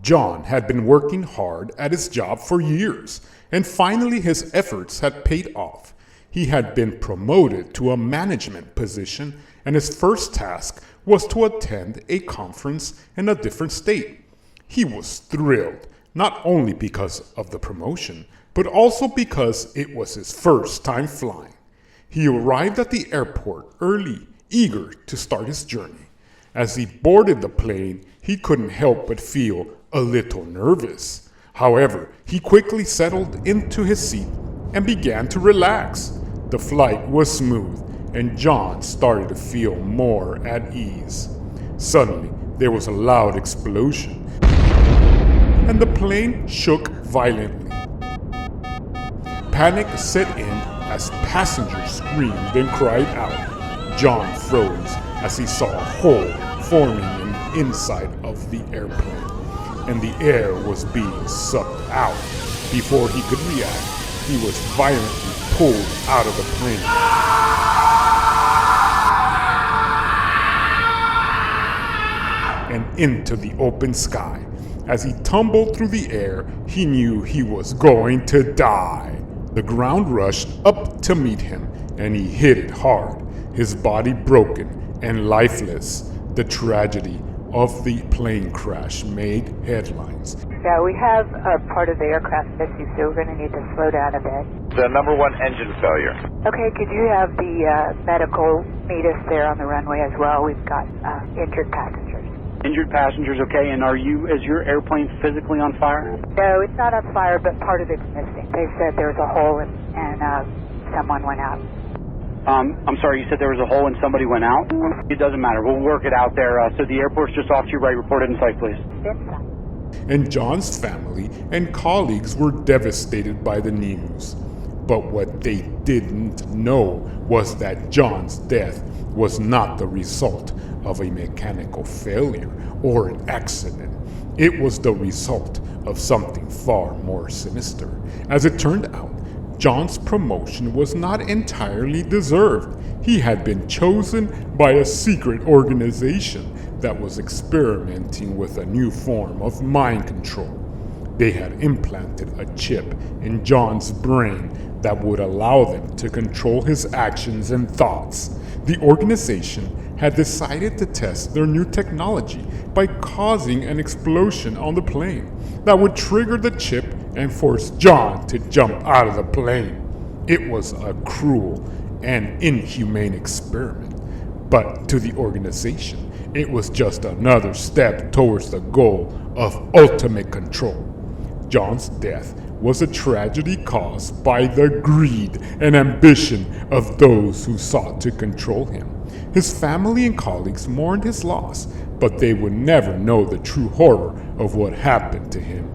John had been working hard at his job for years, and finally his efforts had paid off. He had been promoted to a management position, and his first task was to attend a conference in a different state. He was thrilled, not only because of the promotion, but also because it was his first time flying. He arrived at the airport early, eager to start his journey. As he boarded the plane, he couldn't help but feel a little nervous. However, he quickly settled into his seat and began to relax. The flight was smooth, and John started to feel more at ease. Suddenly, there was a loud explosion, and the plane shook violently. Panic set in as passengers screamed and cried out. John froze as he saw a hole forming in the inside of the airplane, and the air was being sucked out. Before he could react, he was violently pulled out of the plane. And into the open sky. As he tumbled through the air, he knew he was going to die. The ground rushed up to meet him, and he hit it hard, his body broken and lifeless. The tragedy of the plane crash made headlines. Yeah, we have a part of the aircraft missing, so we're going to need to slow down a bit. The number one engine failure. Okay, could you have the medical meet us there on the runway as well? We've got injured passengers. Injured passengers, okay, and is your airplane physically on fire? No, it's not on fire, but part of it's missing. They said there was a hole and someone went out. I'm sorry, you said there was a hole and somebody went out? It doesn't matter, we'll work it out there. So the airport's just off to your right, report it in sight, please. Inside. And John's family and colleagues were devastated by the news. But what they didn't know was that John's death was not the result of a mechanical failure or an accident. It was the result of something far more sinister. As it turned out, John's promotion was not entirely deserved. He had been chosen by a secret organization that was experimenting with a new form of mind control. They had implanted a chip in John's brain that would allow them to control his actions and thoughts. The organization had decided to test their new technology by causing an explosion on the plane that would trigger the chip and force John to jump out of the plane. It was a cruel and inhumane experiment, but to the organization, it was just another step towards the goal of ultimate control. John's death was a tragedy caused by the greed and ambition of those who sought to control him. His family and colleagues mourned his loss, but they would never know the true horror of what happened to him.